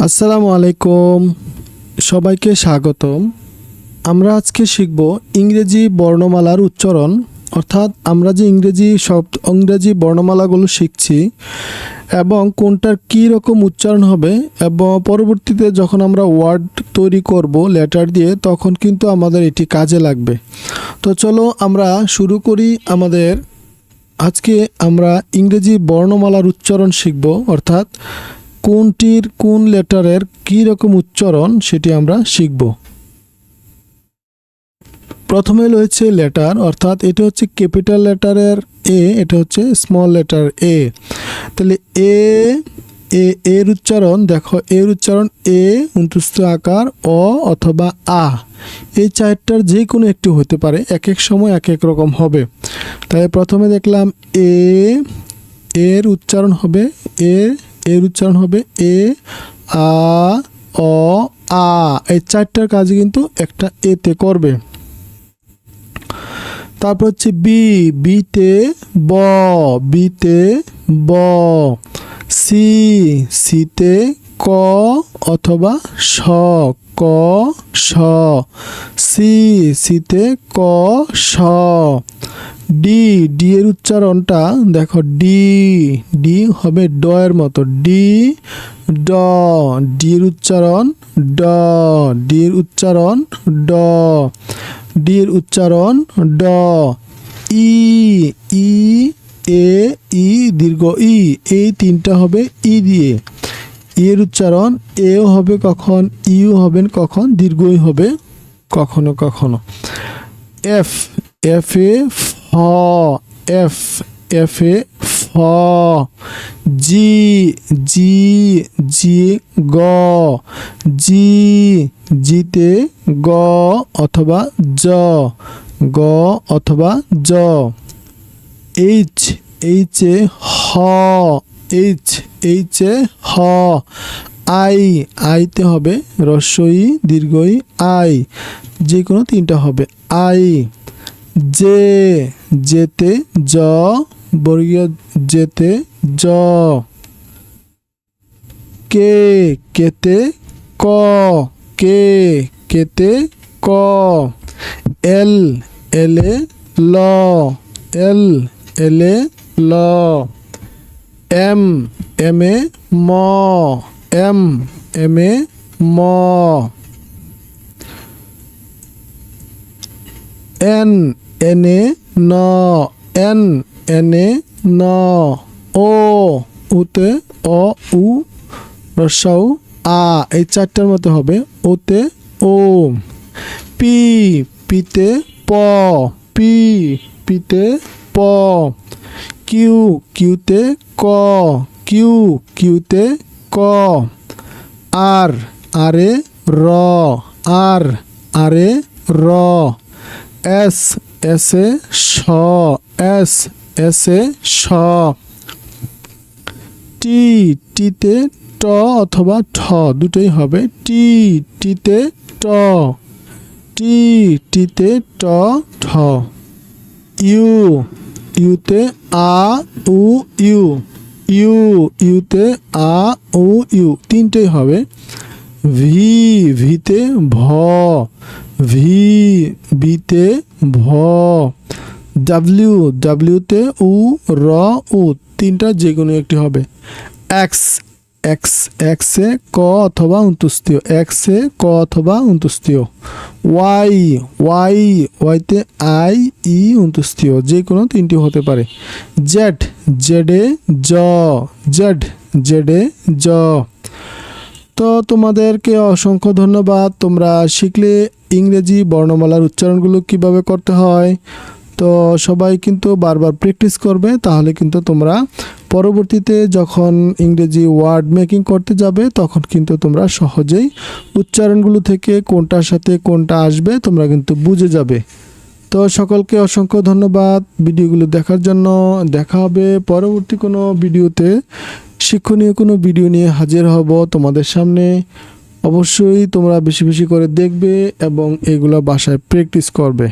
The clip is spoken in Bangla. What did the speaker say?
আসসালামু আলাইকুম, সবাইকে স্বাগতম। আমরা আজকে শিখব ইংরেজি বর্ণমালার উচ্চারণ, অর্থাৎ আমরা যে ইংরেজি বর্ণমালাগুলো শিখছি এবং কোনটার কী রকম উচ্চারণ হবে, এবং পরবর্তীতে যখন আমরা ওয়ার্ড তৈরি করব লেটার দিয়ে, তখন কিন্তু আমাদের এটি কাজে লাগবে। তো চলো আমরা শুরু করি। আজকে আমরা ইংরেজি বর্ণমালার উচ্চারণ শিখব, অর্থাৎ কোনটির কোন লেটারের কী রকম উচ্চারণ সেটি আমরা শিখব। প্রথমে রয়েছে লেটার, অর্থাৎ এটা হচ্ছে ক্যাপিটাল লেটারের এ, এটা হচ্ছে স্মল লেটার এ। তাহলে এর উচ্চারণ দেখো, এর উচ্চারণ এ উন্তস্থ আকার অ অথবা আ, এই চারটার যে কোনো একটি হতে পারে, এক এক সময় এক এক রকম হবে। তাই প্রথমে দেখলাম এর উচ্চারণ হবে এর উচ্চারণ হবে এ আ অ আ, এই চারটার কাজ কিন্তু একটা এতে করবে। তারপর হচ্ছে বিতে ব, সিতে ক অথবা শ, ক শ, সিতে ক শ। ডি এর উচ্চারণটা দেখো, ডি হবে ড এর মতো, ডি এর উচ্চারণ ড, ডি এর উচ্চারণ ড, ডি এর উচ্চারণ ড। ই দীর্ঘ ই, এই তিনটা হবে ই দিয়ে। এর উচ্চারণ এও হবে কখন, ইউ হবেন কখন, দীর্ঘই হবে কখনো কখনো। এফ এ ফ, জি গ, জিতে গ অথবা জ, এইচে হ, আইতে হবে হ্রস্ব ই দীর্ঘ ই, আই, যে কোনো তিনটা হবে আই। যেতে জ, বর্গীয় যেতে জ। কেতে ক, এলে ল, এমে ম, এনে ন, ও উতে অ উ রস্যৌ আ, এই চারটার মতো হবে ওতে ও। পিতে প, কিউতে ক, কিউতে ক। আরে র, এসে শ, টিতে ট অথবা ঠ, দুটোই হবে, টিতে ট, ঠ। ইউতে আ উ ইউতে আ উ ইউ, তিনটেই হবে। ভিতে ভ, বিতে ভ। ডাব্লিউতে উ র উ, তিনটা যে কোনো একটি হবে। এক্সে ক অথবা অন্ত্যেষ্টিয়। ওয়াইতে আই ই অন্ত্যেষ্টিয়, যে কোনো তিনটি হতে পারে। জেডে জ। তো তোমাদেরকে অসংখ্য ধন্যবাদ। তোমরা শিখলে ইংরেজি বর্ণমালার উচ্চারণগুলো কিভাবে করতে হয়। তো সবাই কিন্তু বারবার প্র্যাকটিস করবে, তাহলে কিন্তু তোমরা পরবর্তীতে যখন ইংরেজি ওয়ার্ড মেকিং করতে যাবে, তখন কিন্তু তোমরা সহজেই উচ্চারণগুলো থেকে কোনটার সাথে কোনটা আসবে তোমরা কিন্তু বুঝে যাবে। তো সকলকে অসংখ্য ধন্যবাদ ভিডিওগুলো দেখার জন্য। দেখা হবে পরবর্তী কোনো ভিডিওতে, শিক্ষণীয় কোনো ভিডিও নিয়ে হাজির হব তোমাদের সামনে। অবশ্যই তোমরা বেশি বেশি করে দেখবে এবং এগুলো বাসায় প্র্যাকটিস করবে।